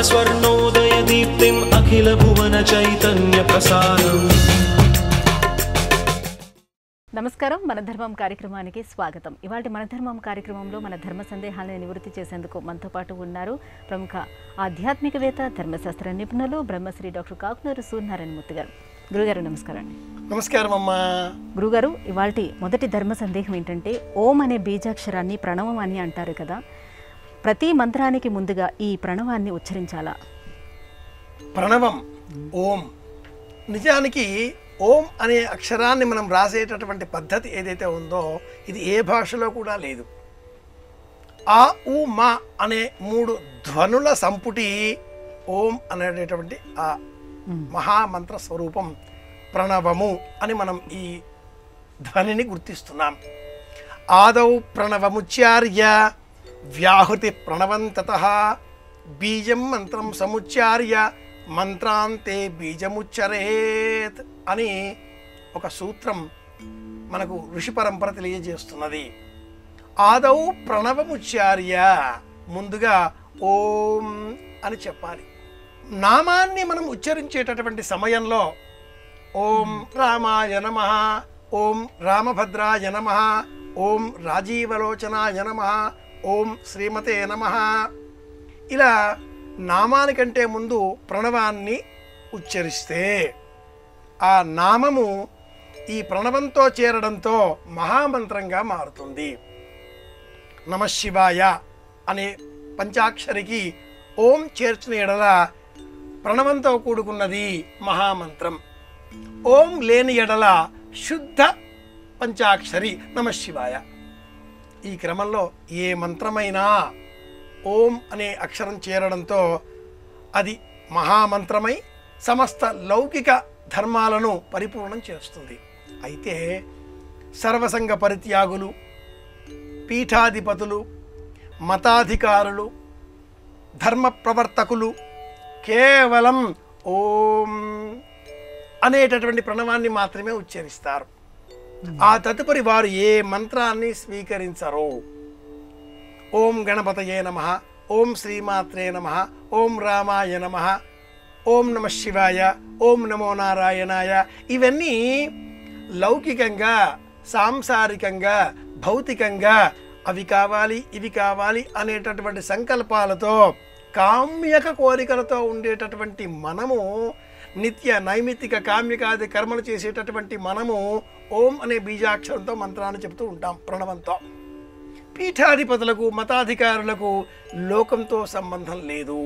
स्वर्णोदयदीप्तिम् अखिलभुवनचैतन्यप्रसारम्। నమస్కారం మన ధర్మం కార్యక్రమానికి స్వాగతం. ఇవాల్టి మన ధర్మం కార్యక్రమంలో మన ధర్మ సందేహాలను నివృత్తి చేసేందుకు మనతో పాటు ఉన్నారు ప్రముఖ ఆధ్యాత్మికవేత్త, ధర్మశాస్త్ర నిపుణులు బ్రహ్మశ్రీ డాక్టర్ కాకునూరు సూర్యనారాయణమూర్తి గారు. గురుగారు నమస్కారం అండి. నమస్కారం అమ్మా. గురుగారు, ఇవాల్టి మొదటి ధర్మ సందేహం ఏంటంటే, ఓం అనే బీజాక్షరాన్ని ప్రణవం అని అంటారు కదా, ప్రతి మంత్రానికి ముందుగా ఈ ప్రణవాన్ని ఉచ్చరించాలా? ప్రణవం ఓం, నిజానికి ఓం అనే అక్షరాన్ని మనం రాసేటటువంటి పద్ధతి ఏదైతే ఉందో ఇది ఏ భాషలో కూడా లేదు. ఆ ఉ మా అనే 3 ధ్వనుల సంపుటి ఓం అనేటటువంటి ఆ మహామంత్ర స్వరూపం ప్రణవము అని మనం ఈ ధ్వనిని గుర్తిస్తున్నాం. ఆదౌ ప్రణవముచ్చార్య వ్యాహృతి ప్రణవంతతః బీజం మంత్రం సముచ్చార్య మంత్రాంతే బీజముచ్చరేత్ అని ఒక సూత్రం మనకు ఋషి పరంపర తెలియజేస్తున్నది. ఆదౌ ప్రణవముచ్చార్య, ముందుగా ఓం అని చెప్పాలి. నామాన్ని మనం ఉచ్చరించేటటువంటి సమయంలో ఓం రామాయ నమః, ఓం రామభద్రాయ నమః, ఓం రాజీవలోచనాయ నమః, ఓం శ్రీమతే నమః, ఇలా నామానికంటే ముందు ప్రణవాన్ని ఉచ్చరిస్తే ఆ నామము ఈ ప్రణవంతో చేరడంతో మహామంత్రంగా మారుతుంది. నమశివాయ అనే పంచాక్షరికి ఓం చేర్చిన ఎడల ప్రణవంతో కూడుకున్నది మహామంత్రం. ఓం లేని ఎడల శుద్ధ పంచాక్షరి నమశివాయ. ఈ క్రమంలో ఏ మంత్రమైనా ఓం అనే అక్షరం చేరడంతో అది మహామంత్రమై సమస్త లౌకిక ధర్మాలను పరిపూర్ణం చేస్తుంది. అయితే సర్వసంగ పరిత్యాగులు, పీఠాధిపతులు, మతాధికారులు, ధర్మ ప్రవర్తకులు కేవలం ఓం అనేటటువంటి ప్రణవాన్ని మాత్రమే ఉచ్చరిస్తారు. ఆ తదుపరి వారు ఏ మంత్రాన్ని స్వీకరించరు. ఓం గణపతయే నమః, ఓం శ్రీమాత్రే నమః, ఓం రామాయ నమః, ఓం నమః శివాయ, ఓం నమో నారాయణాయ, ఇవన్నీ లౌకికంగా, సాంసారికంగా, భౌతికంగా అవి కావాలి ఇవి కావాలి అనేటటువంటి సంకల్పాలతో, కామ్యక కోరికలతో ఉండేటటువంటి మనము, నిత్య నైమిత్తిక కామ్యకాది కర్మలు చేసేటటువంటి మనము ఓం అనే బీజాక్షరంతో మంత్రాన్ని చెబుతూ ఉంటాం ప్రణవంతో. పీఠాధిపతులకు, మతాధికారులకు లోకంతో సంబంధం లేదు.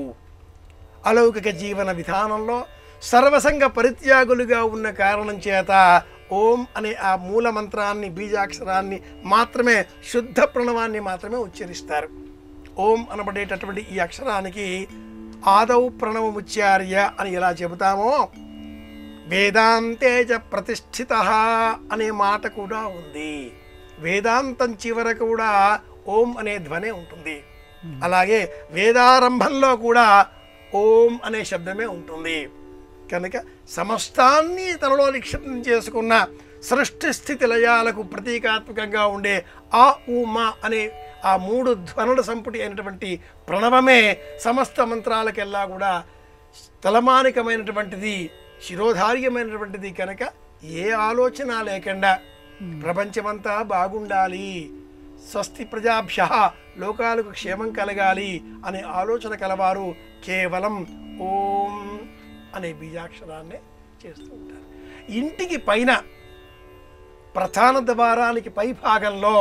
అలౌకిక జీవన విధానంలో సర్వసంగ పరిత్యాగులుగా ఉన్న కారణం చేత ఓం అనే ఆ మూల మంత్రాన్ని, బీజాక్షరాన్ని మాత్రమే, శుద్ధ ప్రణవాన్ని మాత్రమే ఉచ్చరిస్తారు. ఓం అనబడేటటువంటి ఈ అక్షరానికి ఆదౌ ప్రణవముచ్చార్య అని ఎలా చెబుతామో, వేదాంతేజ ప్రతిష్ఠిత అనే మాట కూడా ఉంది. వేదాంతం చివర కూడా ఓం అనే ధ్వనే ఉంటుంది. అలాగే వేదారంభంలో కూడా ఓం అనే శబ్దమే ఉంటుంది. కనుక సమస్తాన్ని తనలో నిక్షిప్తం చేసుకున్న సృష్టి స్థితి లయాలకు ప్రతీకాత్మకంగా ఉండే ఆ ఉమా అనే ఆ 3 ధ్వనుల సంపుటి అయినటువంటి ప్రణవమే సమస్త మంత్రాలకెల్లా కూడా తలమానికమైనటువంటిది, శిరోధార్యమైనటువంటిది. కనుక ఏ ఆలోచన లేకుండా ప్రపంచమంతా బాగుండాలి, స్వస్తి ప్రజాభ్యః, లోకాలకు క్షేమం కలగాలి అనే ఆలోచన కలవారు కేవలం ఓం అనే బీజాక్షరాన్నే చేస్తూ ఉంటారు. ఇంటికి పైన ప్రధాన ద్వారానికి పై భాగంలో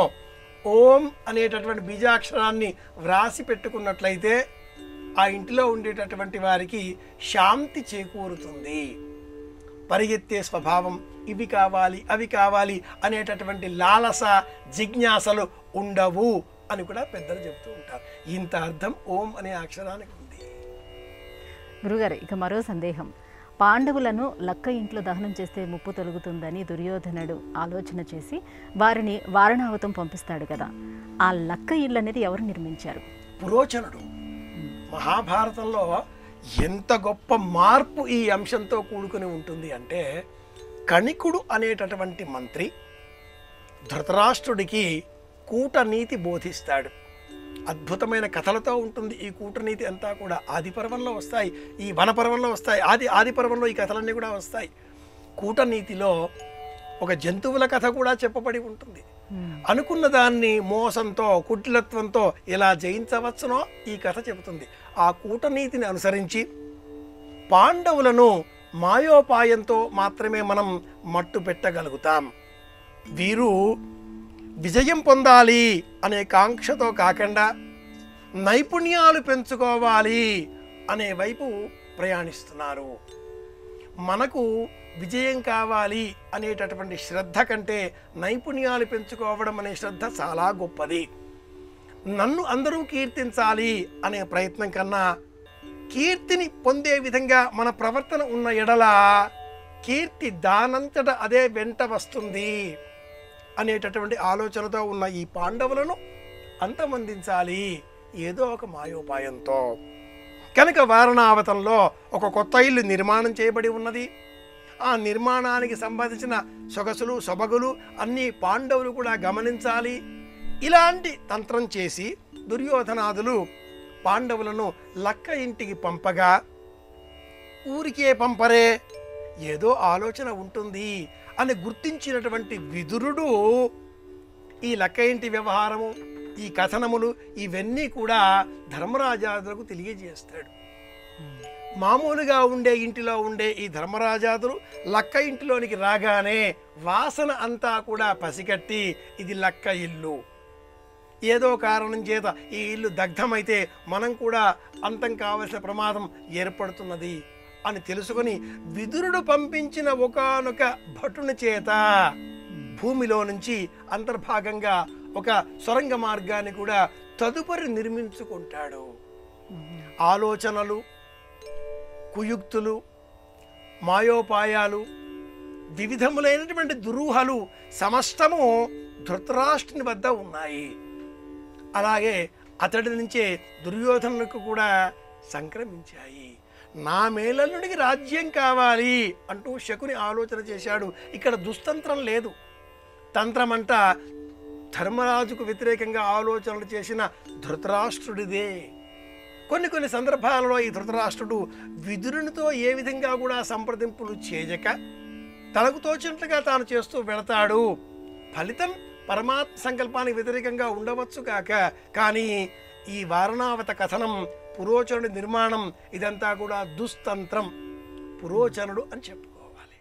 ఓం అనేటటువంటి బీజాక్షరాన్ని వ్రాసి పెట్టుకున్నట్లయితే ఆ ఇంటిలో ఉండేటటువంటి వారికి శాంతి చేకూరుతుంది. పరిగెత్తే స్వభావం, ఇవి కావాలి అవి కావాలి అనేటటువంటి లాలస, జిజ్ఞాసలు ఉండవు అని కూడా పెద్దలు చెప్తూ ఉంటారు. ఇంత అర్థం ఓం అనే అక్షరానికి ఉంది. గురుగారు, ఇక మరో సందేహం. పాండవులను లక్క ఇంట్లో దహనం చేస్తే ముప్పు తొలగుతుందని దుర్యోధనుడు ఆలోచన చేసి వారిని వారణావతం పంపిస్తాడు కదా, ఆ లక్క ఇల్లు అనేది ఎవరు నిర్మించారు? పురోచనుడు. మహాభారతంలో ఎంత గొప్ప మార్పు ఈ అంశంతో కూడుకుని ఉంటుంది అంటే, కణికుడు అనేటటువంటి మంత్రి ధృతరాష్ట్రుడికి కూటనీతి బోధిస్తాడు. అద్భుతమైన కథలతో ఉంటుంది ఈ కూటనీతి అంతా కూడా. ఆది పర్వంలో వస్తాయి, ఈ వన పర్వంలో వస్తాయి, ఆది పర్వంలో ఈ కథలన్నీ కూడా వస్తాయి. కూటనీతిలో ఒక జంతువుల కథ కూడా చెప్పబడి ఉంటుంది. అనుకున్న దాన్ని మోసంతో కుటిలత్వంతో ఎలా జయించవచ్చునో ఈ కథ చెబుతుంది. ఆ కూటనీతిని అనుసరించి పాండవులను మాయోపాయంతో మాత్రమే మనం మట్టు పెట్టగలుగుతాం. వీరు విజయం పొందాలి అనే కాంక్షతో కాకుండా నైపుణ్యాలు పెంచుకోవాలి అనే వైపు ప్రయాణిస్తున్నారు. మనకు విజయం కావాలి అనేటటువంటి శ్రద్ధ కంటే నైపుణ్యాలు పెంచుకోవడం అనే శ్రద్ధ చాలా గొప్పది. నన్ను అందరూ కీర్తించాలి అనే ప్రయత్నం కన్నా కీర్తిని పొందే విధంగా మన ప్రవర్తన ఉన్న ఎడల కీర్తి దానంతట అదే వెంట వస్తుంది అనేటటువంటి ఆలోచనతో ఉన్న ఈ పాండవులను అంతమొందించాలి ఏదో ఒక మాయోపాయంతో. కనుక వారణావతంలో ఒక కొత్త ఇల్లు నిర్మాణం చేయబడి ఉన్నది. ఆ నిర్మాణానికి సంబంధించిన సొగసులు సొబగులు అన్నీ పాండవులు కూడా గమనించాలి. ఇలాంటి తంత్రం చేసి దుర్యోధనాదులు పాండవులను లక్క ఇంటికి పంపగా, ఊరికే పంపరే, ఏదో ఆలోచన ఉంటుంది అని గుర్తించినటువంటి విదురుడు ఈ లక్క ఇంటి వ్యవహారము, ఈ కథనములు ఇవన్నీ కూడా ధర్మరాజాదులకు తెలియజేస్తాడు. మామూలుగా ఉండే ఇంటిలో ఉండే ఈ ధర్మరాజాదులు లక్క ఇంటిలోనికి రాగానే వాసన అంతా కూడా పసిగట్టి ఇది లక్క ఇల్లు, ఏదో కారణం చేత ఈ ఇల్లు దగ్ధమైతే మనం కూడా అంతం కావలసిన ప్రమాదం ఏర్పడుతున్నది అని తెలుసుకొని విదురుడు పంపించిన ఒకానొక భటుని చేత భూమిలో నుంచి అంతర్భాగంగా ఒక సొరంగ మార్గాన్ని కూడా తదుపరి నిర్మించుకుంటాడు. ఆలోచనలు, కుయుక్తులు, మాయోపాయాలు, వివిధములైనటువంటి దురూహలు సమస్తము ధృతరాష్ట్రుని వద్ద ఉన్నాయి. అలాగే అతడి నుంచే దుర్యోధనులకు కూడా సంక్రమించాయి. నా మేళల్లుడికి రాజ్యం కావాలి అంటూ శకుని ఆలోచన చేశాడు. ఇక్కడ దుస్తంత్రం లేదు, తంత్రమంట ధర్మరాజుకు వ్యతిరేకంగా ఆలోచనలు చేసిన ధృతరాష్ట్రుడిదే. కొన్ని సందర్భాలలో ఈ ధృతరాష్ట్రుడు విదురునితో ఏ విధంగా కూడా సంప్రదింపులు చేయక తనకు తోచినట్లుగా తాను చేస్తూ వెళతాడు. ఫలితం పరమాత్మ సంకల్పానికి వ్యతిరేకంగా ఉండవచ్చు కాక, కానీ ఈ వారణావత కథనం, పురోచనుడి నిర్మాణం ఇదంతా కూడా దుస్తంత్రం, పురోచనుడు అని చెప్పుకోవాలి.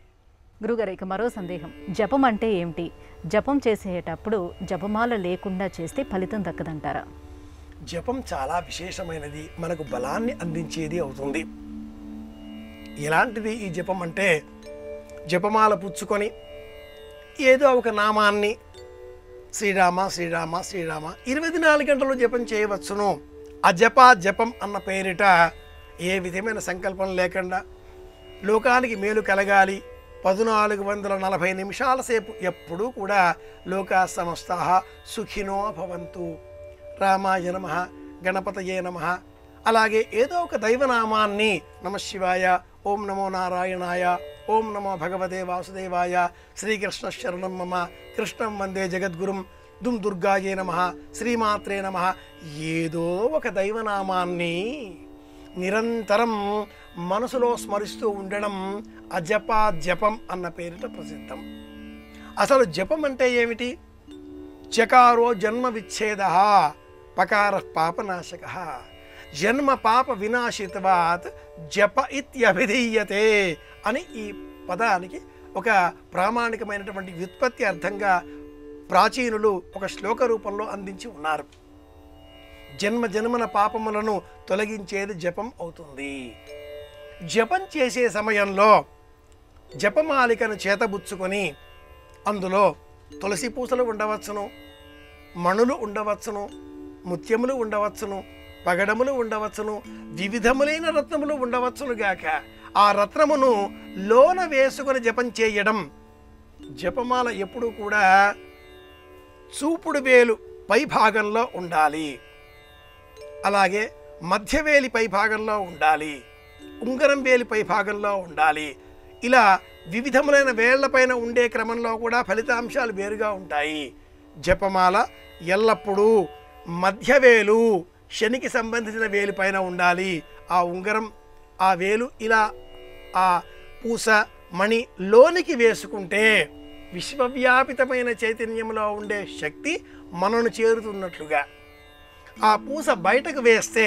గురుగారు, ఇక మరో సందేహం, జపం అంటే ఏమిటి? జపం చేసేటప్పుడు జపమాల లేకుండా చేస్తే ఫలితం దక్కదంటారా? జపం చాలా విశేషమైనది, మనకు బలాన్ని అందించేది అవుతుంది. ఎలాంటిది ఈ జపం అంటే, జపమాల పుచ్చుకొని ఏదో ఒక నామాన్ని శ్రీరామ శ్రీరామ శ్రీరామ 24 గంటలు జపం చేయవచ్చును. అజప జపం అన్న పేరిట ఏ విధమైన సంకల్పం లేకుండా లోకానికి మేలు కలగాలి 1440 నిమిషాల సేపు ఎప్పుడూ కూడా లోకా సమస్తాః సుఖినో భవంతు, రామాయ నమః, గణపతయే నమః, అలాగే ఏదో ఒక దైవనామాన్ని నమశివాయ, ఓం నమో నారాయణాయ, ఓం నమో భగవతే వాసుదేవాయ, శ్రీకృష్ణ శరణం మమ, కృష్ణం వందే జగద్గురుం, దుం దుర్గాయే నమః, శ్రీమాత్రే నమః, ఏదో ఒక దైవనామాన్ని నిరంతరం మనసులో స్మరిస్తూ ఉండడం అజప జపం అన్న పేరిట ప్రసిద్ధం. అసలు జపం అంటే ఏమిటి? చకారో జన్మ విచ్ఛేద, పకార పాపనాశక, జన్మ పాప వినాశిత్వాత్ జప ఇత్యభిధీయతే అని ఈ పదానికి ఒక ప్రామాణికమైనటువంటి వ్యుత్పత్తి అర్థంగా ప్రాచీనులు ఒక శ్లోక రూపంలో అందించి ఉన్నారు. జన్మ జన్మన పాపములను తొలగించేది జపం అవుతుంది. జపం చేసే సమయంలో జపమాలికను చేతబుచ్చుకొని అందులో తులసి పూసలు ఉండవచ్చును, మణులు ఉండవచ్చును, ముత్యములు ఉండవచ్చును, పగడములు ఉండవచ్చును, వివిధములైన రత్నములు ఉండవచ్చును గాక ఆ రత్నమును లోన వేసుకొని జపం చేయడం. జపమాల ఎప్పుడూ కూడా చూపుడు వేలు పై భాగంలో ఉండాలి, అలాగే మధ్యవేలి పై భాగంలో ఉండాలి, ఉంగరం వేలి పై భాగంలో ఉండాలి. ఇలా వివిధములైన వేళ్లపైన ఉండే క్రమంలో కూడా ఫలితాంశాలు వేరుగా ఉంటాయి. జపమాల ఎల్లప్పుడూ మధ్య వేలు శనికి సంబంధించిన వేలు పైన ఉండాలి. ఆ ఉంగరం ఆ వేలు ఇలా ఆ పూస మణి లోనికి వేసుకుంటే విశ్వవ్యాపితమైన చైతన్యంలో ఉండే శక్తి మనను చేరుతున్నట్లుగా, ఆ పూస బయటకు వేస్తే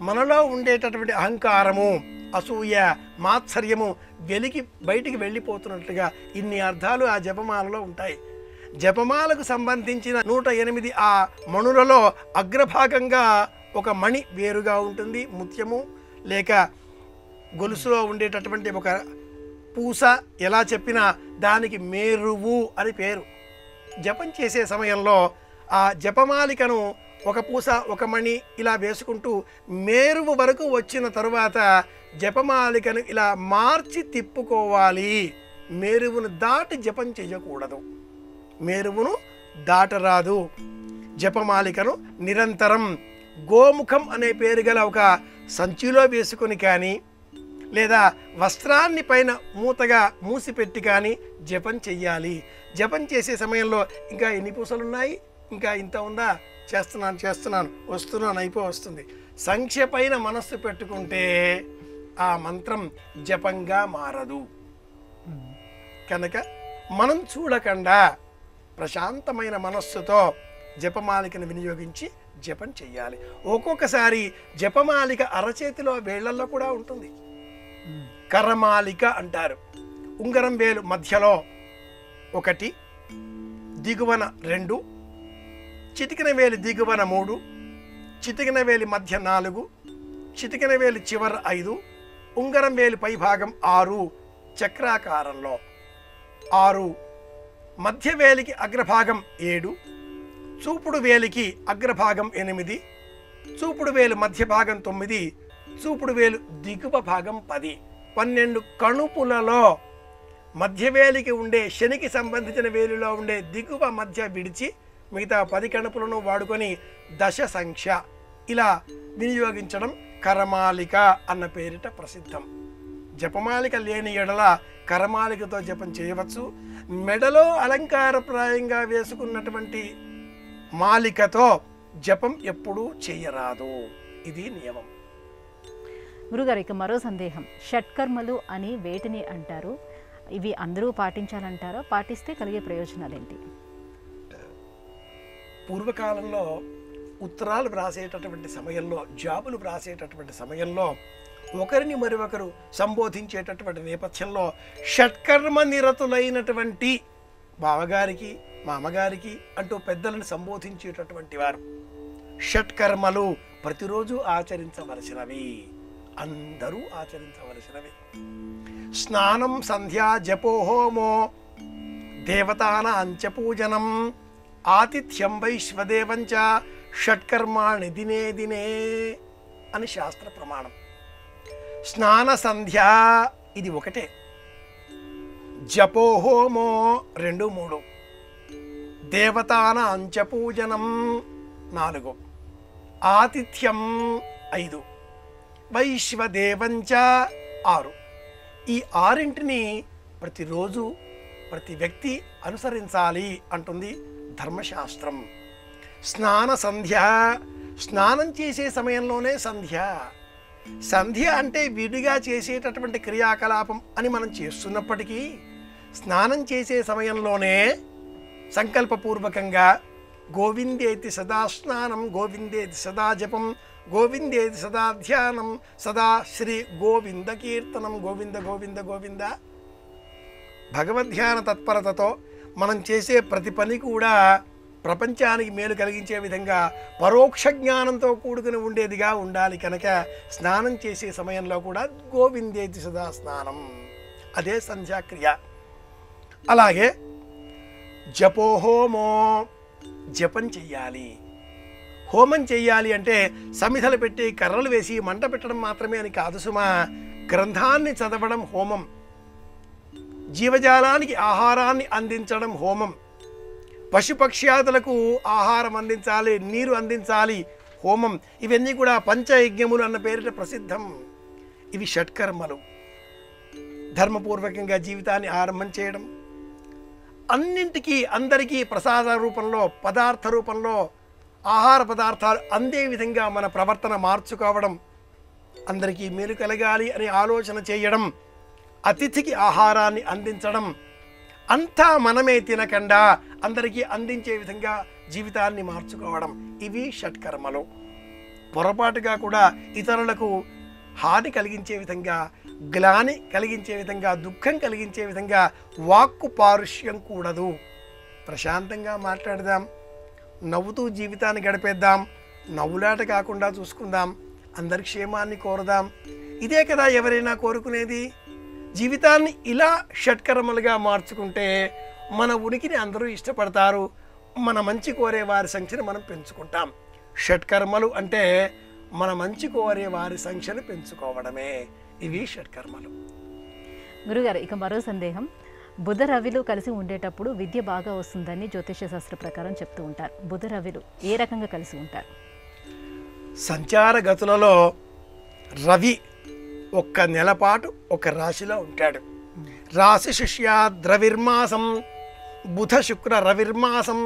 మనలో ఉండేటటువంటి అహంకారము, అసూయ, మాత్సర్యము వెలికి బయటికి వెళ్ళిపోతున్నట్లుగా ఇన్ని అర్థాలు ఆ జపమాలలో ఉంటాయి. జపమాలకు సంబంధించిన 108 ఆ మణులలో అగ్రభాగంగా ఒక మణి వేరుగా ఉంటుంది, ముత్యము లేక గొలుసులో ఉండేటటువంటి ఒక పూస, ఎలా చెప్పినా దానికి మేరువు అని పేరు. జపం చేసే సమయంలో ఆ జపమాలికను ఒక పూస ఒక మణి ఇలా వేసుకుంటూ మేరువు వరకు వచ్చిన తరువాత జపమాలికను ఇలా మార్చి తిప్పుకోవాలి. మేరువును దాటి జపం చేయకూడదు, మేరువును దాటరాదు. జపమాలికను నిరంతరం గోముఖం అనే పేరు గల ఒక సంచిలో వేసుకొని కానీ లేదా వస్త్రాన్ని పైన మూతగా మూసిపెట్టి కానీ జపం చెయ్యాలి. జపం చేసే సమయంలో ఇంకా ఎన్ని పూసలున్నాయి, ఇంకా ఇంత ఉందా, చేస్తున్నాను వస్తున్నాను వస్తుంది, సంఖ్య పైన మనస్సు పెట్టుకుంటే ఆ మంత్రం జపంగా మారదు. కనుక మనం చూడకుండా ప్రశాంతమైన మనస్సుతో జపమాలికను వినియోగించి జపం చెయ్యాలి. ఒక్కొక్కసారి జపమాలిక అరచేతిలో వేళ్లలో కూడా ఉంటుంది, కరమాలిక అంటారు. ఉంగరం వేలు మధ్యలో 1, దిగువన 2, చిటికిన వేలి దిగువన 3, చిటికిన వేలి మధ్య 4, చిటికిన వేలి చివర 5, ఉంగరం వేలి పై భాగం 6, చక్రాకారంలో 6, మధ్య వేలికి అగ్రభాగం 7, చూపుడు వేలికి అగ్రభాగం 8, చూపుడు వేలు మధ్య భాగం 9, చూపుడు వేలు దిగువ భాగం 10. 12 కణుపులలో మధ్యవేలికి ఉండే శనికి సంబంధించిన వేలులో ఉండే దిగువ మధ్య విడిచి మిగతా 10 కణుపులను వాడుకొని దశ సంఖ్య ఇలా వినియోగించడం కరమాలిక అన్న పేరిట ప్రసిద్ధం. జపమాలిక లేని ఎడల కరమాలికతో జపం చేయవచ్చు. మెడలో అలంకారప్రాయంగా వేసుకున్నటువంటి మాలికతో జపం ఎప్పుడూ చేయరాదు. ఇది నియమం. గురుగారు, ఇక మరో సందేహం. షట్కర్మలు అని వేటిని అంటారు? ఇవి అందరూ పాటించాలంటారా? పాటిస్తే కలిగే ప్రయోజనాలేంటి? పూర్వకాలంలో ఉత్తరాలు వ్రాసేటటువంటి సమయంలో, జాబులు వ్రాసేటటువంటి సమయంలో ఒకరిని మరొకరు సంబోధించేటటువంటి నేపథ్యంలో షట్కర్మ నిరతులైనటువంటి బావగారికి, మామగారికి అంటూ పెద్దలను సంబోధించేటటువంటి వారు. షట్కర్మలు ప్రతిరోజు ఆచరించవలసినవి, అందరూ ఆచరించవలసినవి. స్నానం, సంధ్యా, జపో, హోమో, దేవతానాంచ పూజనం, ఆతిథ్యం వైశ్వదేవంచ షట్కర్మాణి దినే దినే అని శాస్త్ర ప్రమాణం. స్నాన సంధ్య ఇది ఒకటే, జపో హోమో 2, 3, దేవతానాంచ పూజనం 4, ఆతిథ్యం 5, వైశ్వదేవంచ 6. ఈ 6ంటిని ప్రతిరోజు ప్రతి వ్యక్తి అనుసరించాలి అంటుంది ధర్మశాస్త్రం. స్నాన సంధ్య, స్నానం చేసే సమయంలోనే సంధ్య. సంధ్య అంటే విడిగా చేసేటటువంటి క్రియాకలాపం అని మనం చేస్తున్నప్పటికీ స్నానం చేసే సమయంలోనే సంకల్పపూర్వకంగా గోవిందేతి సదా స్నానం, గోవిందేతి సదా జపం, గోవిందేతి సదా ధ్యానం, సదా శ్రీ గోవింద కీర్తనం, గోవింద గోవింద గోవింద. భగవద్ధ్యాన తత్పరతతో మనం చేసే ప్రతి పని కూడా ప్రపంచానికి మేలు కలిగించే విధంగా పరోక్ష జ్ఞానంతో కూడుకుని ఉండేదిగా ఉండాలి. కనుక స్నానం చేసే సమయంలో కూడా గోవిందేతి సదా స్నానం, అదే సంధ్యాక్రియ. అలాగే జపోహోమో, జపం చెయ్యాలి. హోమం చెయ్యాలి అంటే సమిధలు పెట్టి కర్రలు వేసి మంట పెట్టడం మాత్రమే అని కాదు సుమా. గ్రంథాన్ని చదవడం హోమం, జీవజాలానికి ఆహారాన్ని అందించడం హోమం, పశుపక్ష్యాదులకు ఆహారం అందించాలి, నీరు అందించాలి, హోమం. ఇవన్నీ కూడా పంచయజ్ఞములు అన్న పేరిట ప్రసిద్ధం. ఇవి షట్కర్మలు. ధర్మపూర్వకంగా జీవితాన్ని ఆరంభం చేయడం, అన్నింటికీ అందరికీ ప్రసాద రూపంలో, పదార్థ రూపంలో ఆహార పదార్థాలు అందే విధంగా మన ప్రవర్తన మార్చుకోవడం, అందరికీ మేలు కలగాలి అనే ఆలోచన చేయడం, అతిథికి ఆహారాన్ని అందించడం, అంతా మనమే తినకుండా అందరికీ అందించే విధంగా జీవితాన్ని మార్చుకోవడం, ఇవి షట్కర్మలు. పొరపాటుగా కూడా ఇతరులకు హాని కలిగించే విధంగా, గ్లాని కలిగించే విధంగా, దుఃఖం కలిగించే విధంగా వాక్కు పారుష్యం కూడదు. ప్రశాంతంగా మాట్లాడదాం, నవ్వుతూ జీవితాన్ని గడిపేద్దాం, నవ్వులాట కాకుండా చూసుకుందాం, అందరి క్షేమాన్ని కోరదాం. ఇదే కదా ఎవరైనా కోరుకునేది. జీవితాన్ని ఇలా షట్కర్మలుగా మార్చుకుంటే మన ఉనికిని అందరూ ఇష్టపడతారు, మన మంచి కోరే వారి సంఖ్యను మనం పెంచుకుంటాం. షట్కర్మలు అంటే మన మంచి కోరే వారి సంఖ్యను పెంచుకోవడమే. ఇవి షట్కర్మలు. గురుగారు, ఇక మరో సందేహం. బుధ రవిలు కలిసి ఉండేటప్పుడు విద్య బాగా వస్తుందని జ్యోతిష శాస్త్ర ప్రకారం చెప్తూ ఉంటారు. బుధ రవిలు ఏ రకంగా కలిసి ఉంటారు? సంచార గతులలో రవి ఒక్క నెల పాటు ఒక రాశిలో ఉంటాడు. రాశి శిష్య ద్రవిర్మాసం బుధ శుక్ర రవిర్మాసం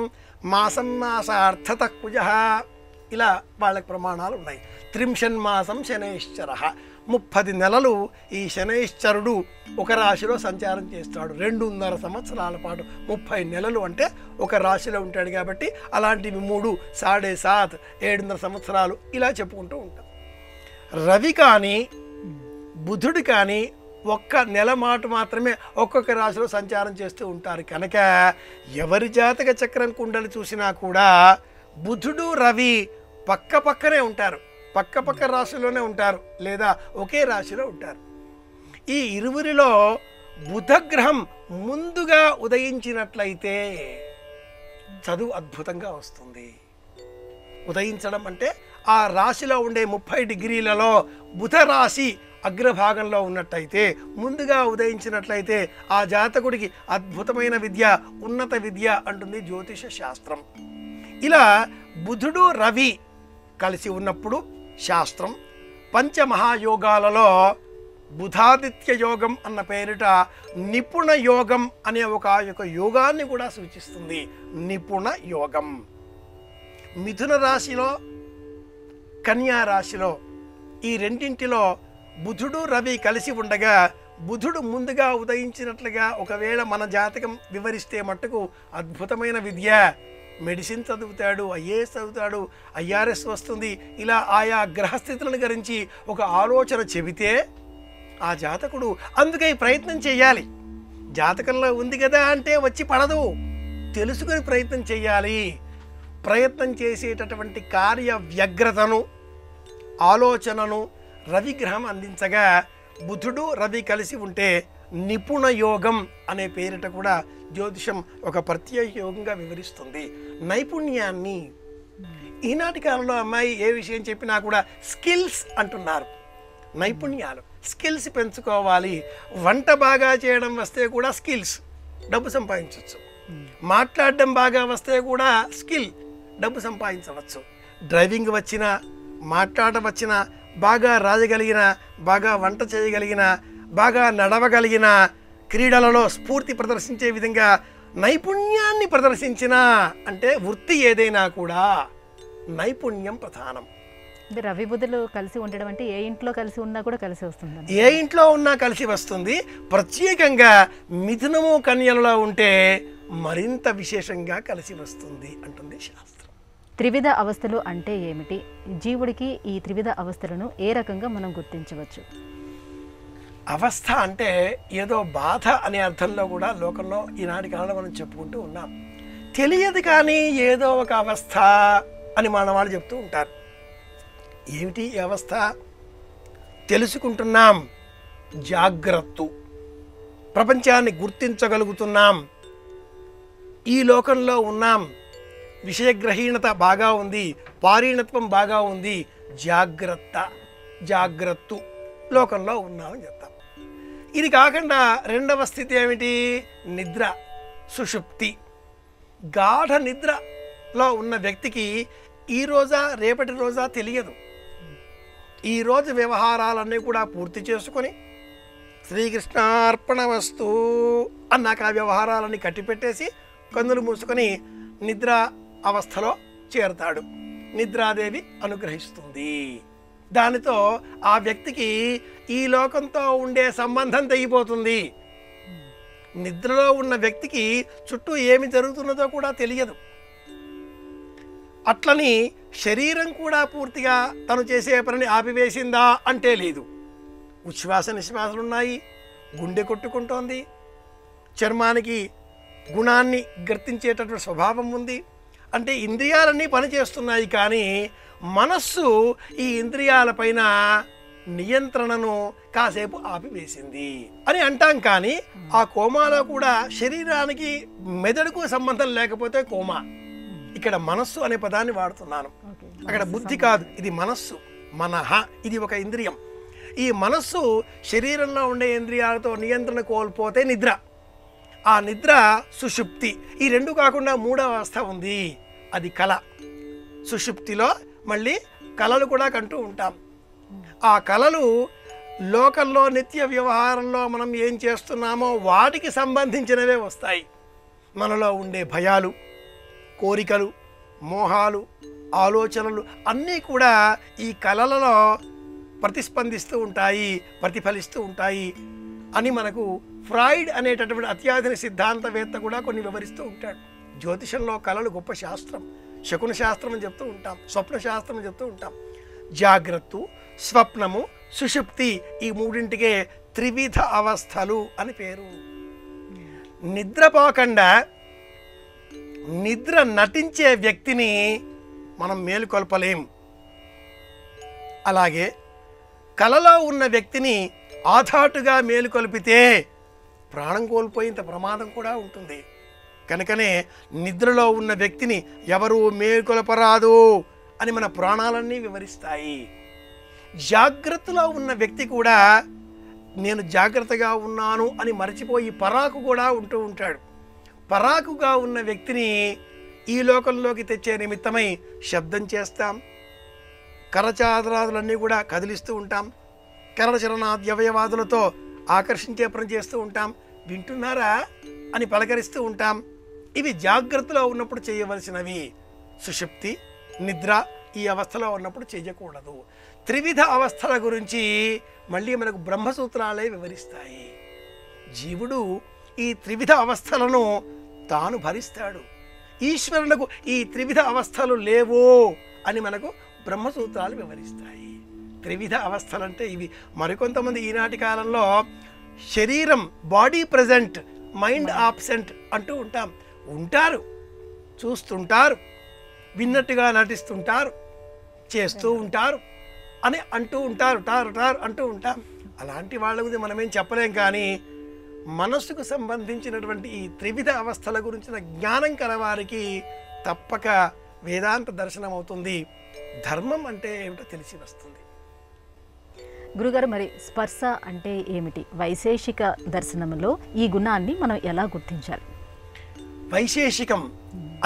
మాసం మాసార్థత కుజ, ఇలా వాళ్ళకి ప్రమాణాలు ఉన్నాయి. త్రింశన్మాసం శనైశ్చర, 30 నెలలు ఈ శనైశ్చరుడు ఒక రాశిలో సంచారం చేస్తాడు. 2.5 సంవత్సరాల పాటు 30 నెలలు అంటే ఒక రాశిలో ఉంటాడు. కాబట్టి అలాంటివి 3, 7.5, 7.5 సంవత్సరాలు ఇలా చెప్పుకుంటూ ఉంటాం. రవి కానీ బుధుడు కానీ ఒక్క నెల మాట మాత్రమే ఒక్కొక్క రాశిలో సంచారం చేస్తూ ఉంటారు. కనుక ఎవరి జాతక చక్రం కుండలు చూసినా కూడా బుధుడు రవి పక్క పక్కనే ఉంటారు, పక్క పక్క రాశిలోనే ఉంటారు, లేదా ఒకే రాశిలో ఉంటారు. ఈ ఇరువురిలో బుధగ్రహం ముందుగా ఉదయించినట్లయితే చదువు అద్భుతంగా వస్తుంది. ఉదయించడం అంటే ఆ రాశిలో ఉండే 30 డిగ్రీలలో బుధ రాశి అగ్రభాగంలో ఉన్నట్టయితే, ముందుగా ఉదయించినట్లయితే ఆ జాతకుడికి అద్భుతమైన విద్య, ఉన్నత విద్య అంటుంది జ్యోతిష శాస్త్రం. ఇలా బుధుడు రవి కలిసి ఉన్నప్పుడు శాస్త్రం పంచమహాయోగాలలో బుధాదిత్య యోగం అన్న పేరిట నిపుణ యోగం అనే ఒక యోగాన్ని కూడా సూచిస్తుంది. నిపుణ యోగం మిథున రాశిలో, కన్యా రాశిలో ఈ రెండింటిలో బుధుడు రవి కలిసి ఉండగా, బుధుడు ముందుగా ఉదయించినట్లుగా ఒకవేళ మన జాతకం వివరిస్తే మట్టుకు అద్భుతమైన విద్య, మెడిసిన్ చదువుతాడు, ఐఏఎస్ చదువుతాడు, ఐఆర్ఎస్ వస్తుంది. ఇలా ఆయా గ్రహస్థితులను గురించి ఒక ఆలోచన చెబితే ఆ జాతకుడు అందుకే ప్రయత్నం చేయాలి. జాతకంలో ఉంది కదా అంటే వచ్చి పడదు, తెలుసుకొని ప్రయత్నం చేయాలి. ప్రయత్నం చేసేటటువంటి కార్య వ్యగ్రతను, ఆలోచనను రవిగ్రహం అందించగా బుధుడు రవి కలిసి ఉంటే నిపుణ యోగం అనే పేరిట కూడా జ్యోతిషం ఒక ప్రత్యేక యోగంగా వివరిస్తుంది. నైపుణ్యాన్ని ఈనాటి కాలంలో అమ్మాయి ఏ విషయం చెప్పినా కూడా స్కిల్స్ అంటున్నారు. నైపుణ్యాలు, స్కిల్స్ పెంచుకోవాలి. వంట బాగా చేయడం వస్తే కూడా స్కిల్స్, డబ్బు సంపాదించవచ్చు. మాట్లాడడం బాగా వస్తే కూడా స్కిల్, డబ్బు సంపాదించవచ్చు. డ్రైవింగ్ వచ్చినా, మాట్లాడడం వచ్చినా, బాగా రాయగలిగిన, బాగా వంట చేయగలిగిన, బాగా నడవగలిగిన, క్రీడలలో స్ఫూర్తి ప్రదర్శించే విధంగా నైపుణ్యాన్ని ప్రదర్శించిన అంటే వృత్తి ఏదైనా కూడా నైపుణ్యం ప్రధానం. రవి బుధులు కలిసి ఉండడం అంటే ఏ ఇంట్లో కలిసి ఉన్నా కూడా కలిసి వస్తుంది. ఏ ఇంట్లో ఉన్నా కలిసి వస్తుంది. ప్రత్యేకంగా మిథునము కన్యలలో ఉంటే మరింత విశేషంగా కలిసి వస్తుంది అంటుంది శాస్త్రం. త్రివిధ అవస్థలు అంటే ఏమిటి? జీవుడికి ఈ త్రివిధ అవస్థలను ఏ రకంగా మనం గుర్తించవచ్చు? అవస్థ అంటే ఏదో బాధ అనే అర్థంలో కూడా లోకంలో ఈనాటి కాలంలో మనం చెప్పుకుంటూ ఉన్నాం. తెలియదు కానీ ఏదో ఒక అవస్థ అని మన వాళ్ళు చెప్తూ ఉంటారు. ఏమిటి ఈ అవస్థ? తెలుసుకుంటున్నాం, జాగ్రత్త, ప్రపంచాన్ని గుర్తించగలుగుతున్నాం, ఈ లోకంలో ఉన్నాం, విషయగ్రహీణత బాగా ఉంది, పారీణత్వం బాగా ఉంది, జాగ్రత్త లోకంలో ఉన్నామని చెప్తాం. ఇది కాకుండా రెండవ స్థితి ఏమిటి? నిద్ర, సుషుప్తి. గాఢ నిద్రలో ఉన్న వ్యక్తికి ఈ రోజా రేపటి రోజా తెలియదు. ఈరోజు వ్యవహారాలన్నీ కూడా పూర్తి చేసుకొని శ్రీకృష్ణార్పణమస్తు అన్నాక ఆ వ్యవహారాలన్నీ కట్టిపెట్టేసి కన్నులు మూసుకొని నిద్ర అవస్థలో చేరతాడు. నిద్రాదేవి అనుగ్రహిస్తుంది. దానితో ఆ వ్యక్తికి ఈ లోకంతో ఉండే సంబంధం తెగిపోతుంది. నిద్రలో ఉన్న వ్యక్తికి చుట్టూ ఏమి జరుగుతున్నదో కూడా తెలియదు. అట్లని శరీరం కూడా పూర్తిగా తను చేసే పనిని ఆపివేసిందా అంటే లేదు. ఉచ్ఛ్వాస నిశ్వాసలున్నాయి, గుండె కొట్టుకుంటోంది, చర్మానికి గుణాన్ని గుర్తించేటటువంటి స్వభావం ఉంది. అంటే ఇంద్రియాలన్నీ పనిచేస్తున్నాయి, కానీ మనస్సు ఈ ఇంద్రియాలపైన నియంత్రణను కాసేపు ఆపివేసింది అని అంటాం. కానీ ఆ కోమాలో కూడా శరీరానికి మెదడుకు సంబంధం లేకపోతే కోమా. ఇక్కడ మనస్సు అనే పదాన్ని వాడుతున్నాను. అక్కడ బుద్ధి కాదు, ఇది మనస్సు. మనహ ఇది ఒక ఇంద్రియం. ఈ మనస్సు శరీరంలో ఉండే ఇంద్రియాలతో నియంత్రణ కోల్పోతే నిద్ర. ఆ నిద్ర సుషుప్తి. ఈ రెండు కాకుండా మూడవ అవస్థ ఉంది, అది కళ. సుషుప్తిలో మళ్ళీ కళలు కూడా కంటూ ఉంటాం. ఆ కళలు లోకంలో నిత్య వ్యవహారంలో మనం ఏం చేస్తున్నామో వాటికి సంబంధించినవే వస్తాయి. మనలో ఉండే భయాలు, కోరికలు, మోహాలు, ఆలోచనలు అన్నీ కూడా ఈ కళలలో ప్రతిస్పందిస్తూ ఉంటాయి, ప్రతిఫలిస్తూ ఉంటాయి అని మనకు ఫ్రాయిడ్ అనేటటువంటి అత్యాధునిక సిద్ధాంతవేత్త కూడా కొన్ని వివరిస్తూ ఉంటాడు. జ్యోతిషంలో కళలు గొప్ప శాస్త్రం, శకున శాస్త్రం అని చెప్తూ ఉంటాం, స్వప్న శాస్త్రం అని చెప్తూ ఉంటాం. జాగ్రత్త, స్వప్నము, సుషుప్తి ఈ మూడింటికే త్రివిధ అవస్థలు అని పేరు. నిద్రపోకుండా నిద్ర నటించే వ్యక్తిని మనం మేలుకొల్పలేం. అలాగే కలలో ఉన్న వ్యక్తిని ఆధాటుగా మేలుకొల్పితే ప్రాణం కోల్పోయేంత ప్రమాదం కూడా ఉంటుంది. కనుకనే నిద్రలో ఉన్న వ్యక్తిని ఎవరు మేలుకొల్పరాదు అని మన పురాణాలన్నీ వివరిస్తాయి. జాగ్రత్తలో ఉన్న వ్యక్తి కూడా నేను జాగ్రత్తగా ఉన్నాను అని మరచిపోయి పరాకు కూడా ఉంటూ ఉంటాడు. పరాకుగా ఉన్న వ్యక్తిని ఈ లోకంలోకి తెచ్చే నిమిత్తమై శబ్దం చేస్తాం, కరచాదరాదులన్నీ కూడా కదిలిస్తూ ఉంటాం, కరచరణాద్యవయవాదులతో ఆకర్షించే పని చేస్తూ ఉంటాం, వింటున్నారా అని పలకరిస్తూ ఉంటాం. ఇవి జాగ్రత్తలో ఉన్నప్పుడు చేయవలసినవి. సుషుప్తి, నిద్ర ఈ అవస్థలో ఉన్నప్పుడు చేయకూడదు. త్రివిధ అవస్థల గురించి మళ్ళీ మనకు బ్రహ్మసూత్రాలే వివరిస్తాయి. జీవుడు ఈ త్రివిధ అవస్థలను తాను భరిస్తాడు. ఈశ్వరునకు ఈ త్రివిధ అవస్థలు లేవు అని మనకు బ్రహ్మసూత్రాలు వివరిస్తాయి. త్రివిధ అవస్థలంటే ఇవి. మరికొంతమంది ఈనాటి కాలంలో శరీరం బాడీ ప్రజెంట్, మైండ్ ఆబ్సెంట్ అంటూ ఉంటాం. ఉంటారు, చూస్తుంటారు, విన్నట్టుగా నటిస్తుంటారు, చేస్తూ ఉంటారు అని అంటూ ఉంటారు, టారు అంటూ ఉంటాం. అలాంటి వాళ్ళ గురించి మనమేం చెప్పలేం. కానీ మనస్సుకు సంబంధించినటువంటి ఈ త్రివిధ అవస్థల గురించిన జ్ఞానం కలవారికి తప్పక వేదాంత దర్శనం అవుతుంది. ధర్మం అంటే ఏమిటో తెలిసి వస్తుంది. గురుగారు, మరి స్పర్శ అంటే ఏమిటి? వైశేషిక దర్శనంలో ఈ గుణాన్ని మనం ఎలా గుర్తించాలి? వైశేషికం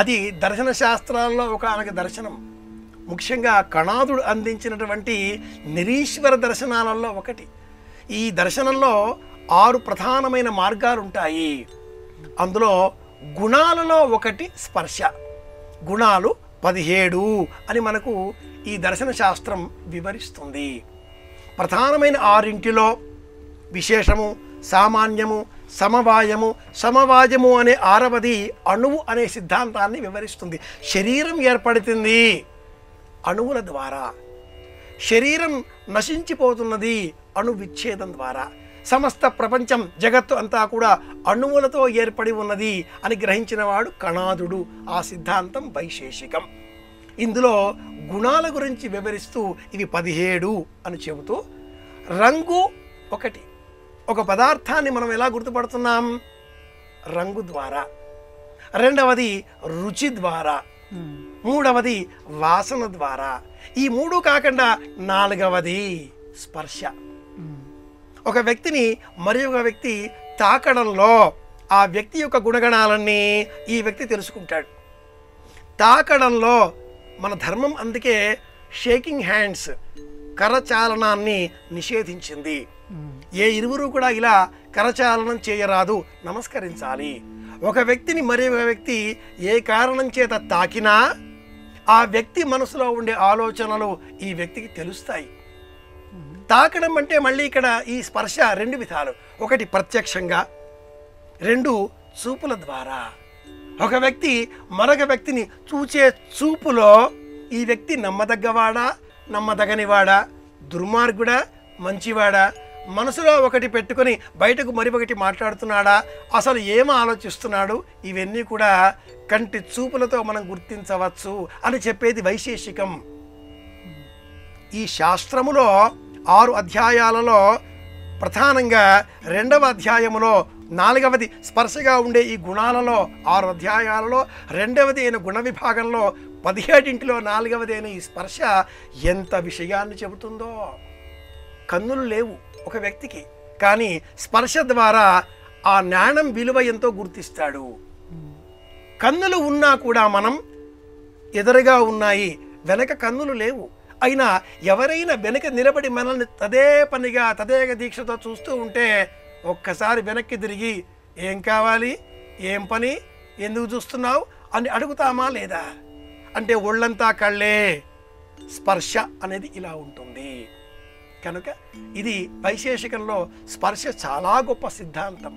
అది దర్శన శాస్త్రాల్లో ఒక దర్శనం. ముఖ్యంగా కణాదుడు అందించినటువంటి నిరీశ్వర దర్శనాలలో ఒకటి. ఈ దర్శనంలో 6 ప్రధానమైన మార్గాలు ఉంటాయి. అందులో గుణాలలో ఒకటి స్పర్శ. గుణాలు 17 అని మనకు ఈ దర్శన శాస్త్రం వివరిస్తుంది. ప్రధానమైన 6 విశేషము, సామాన్యము, సమవాయము, సమవాయము అనే 6వది అణువు అనే సిద్ధాంతాన్ని వివరిస్తుంది. శరీరం ఏర్పడుతుంది అణువుల ద్వారా, శరీరం నశించిపోతున్నది అణు విచ్ఛేదం ద్వారా, సమస్త ప్రపంచం జగత్తు అంతా కూడా అణువులతో ఏర్పడి ఉన్నది అని గ్రహించిన వాడు కణాదుడు. ఆ సిద్ధాంతం వైశేషికం. ఇందులో గుణాల గురించి వివరిస్తూ ఇవి 17 అని చెబుతూ, రంగు ఒకటి. ఒక పదార్థాన్ని మనం ఎలా గుర్తుపడుతున్నాం? రంగు ద్వారా. రెండవది రుచి ద్వారా. మూడవది వాసన ద్వారా. ఈ 3 కాకుండా 4వది స్పర్శ. ఒక వ్యక్తిని మరి ఒక వ్యక్తి తాకడంలో ఆ వ్యక్తి యొక్క గుణగణాలన్నీ ఈ వ్యక్తి తెలుసుకుంటాడు. తాకడంలో మన ధర్మం అందుకే షేకింగ్ హ్యాండ్స్, కరచాలనాన్ని నిషేధించింది. ఏ ఇరువురు కూడా ఇలా కరచాలనం చేయరాదు, నమస్కరించాలి. ఒక వ్యక్తిని మరి ఒక వ్యక్తి ఏ కారణం చేత తాకినా ఆ వ్యక్తి మనసులో ఉండే ఆలోచనలు ఈ వ్యక్తికి తెలుస్తాయి. తాకడం అంటే మళ్ళీ ఇక్కడ ఈ స్పర్శ రెండు విధాలు. ఒకటి ప్రత్యక్షంగా, రెండు చూపుల ద్వారా. ఒక వ్యక్తి మరొక వ్యక్తిని చూచే చూపులో ఈ వ్యక్తి నమ్మదగ్గవాడా, నమ్మదగనివాడా, దుర్మార్గుడా, మంచివాడా, మనసులో ఒకటి పెట్టుకొని బయటకు మరొకటి మాట్లాడుతున్నాడా, అసలు ఏం ఆలోచిస్తున్నాడు, ఇవన్నీ కూడా కంటి చూపులతో మనం గుర్తించవచ్చు అని చెప్పేది వైశేషికం. ఈ శాస్త్రములో 6 అధ్యాయాలలో ప్రధానంగా 2వ అధ్యాయములో 4వది స్పర్శగా ఉండే ఈ గుణాలలో 6 అధ్యాయాలలో 2వది అయిన గుణ విభాగంలో 17టిలో 4వది అయిన ఈ స్పర్శ ఎంత విషయాన్ని చెబుతుందో. కన్నులు లేవు ఒక వ్యక్తికి, కానీ స్పర్శ ద్వారా ఆ జ్ఞానం విలువ ఎంతో గుర్తిస్తాడు. కన్నులు ఉన్నా కూడా మనం ఎదురుగా ఉన్నాయి, వెనక కన్నులు లేవు. అయినా ఎవరైనా వెనక నిలబడి మనల్ని తదేక దీక్షతో చూస్తూ ఉంటే ఒక్కసారి వెనక్కి తిరిగి ఏం కావాలి, ఏం పని, ఎందుకు చూస్తున్నావు అని అడుగుతామా లేదా? అంటే ఒళ్ళంతా కళ్ళే. స్పర్శ అనేది ఇలా ఉంటుంది. కనుక ఇది వైశేషికంలో స్పర్శ చాలా గొప్ప సిద్ధాంతం.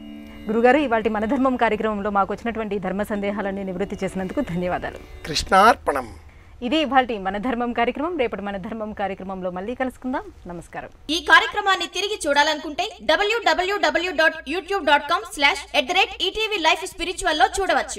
గురుగారు, ఇవాళ మన ధర్మం కార్యక్రమంలో మాకు వచ్చినటువంటి ధర్మ సందేహాలన్నీ నివృత్తి చేసినందుకు ధన్యవాదాలు. కృష్ణార్పణం. ఇది ఇవాళ మన ధర్మం కార్యక్రమం. రేపటి మన ధర్మం కార్యక్రమంలో మళ్ళీ కలుసుకుందాం. నమస్కారం. ఈ కార్యక్రమాన్ని తిరిగి చూడాలనుకుంటే www.youtube.com/@ETV Life Spiritual లో చూడవచ్చు.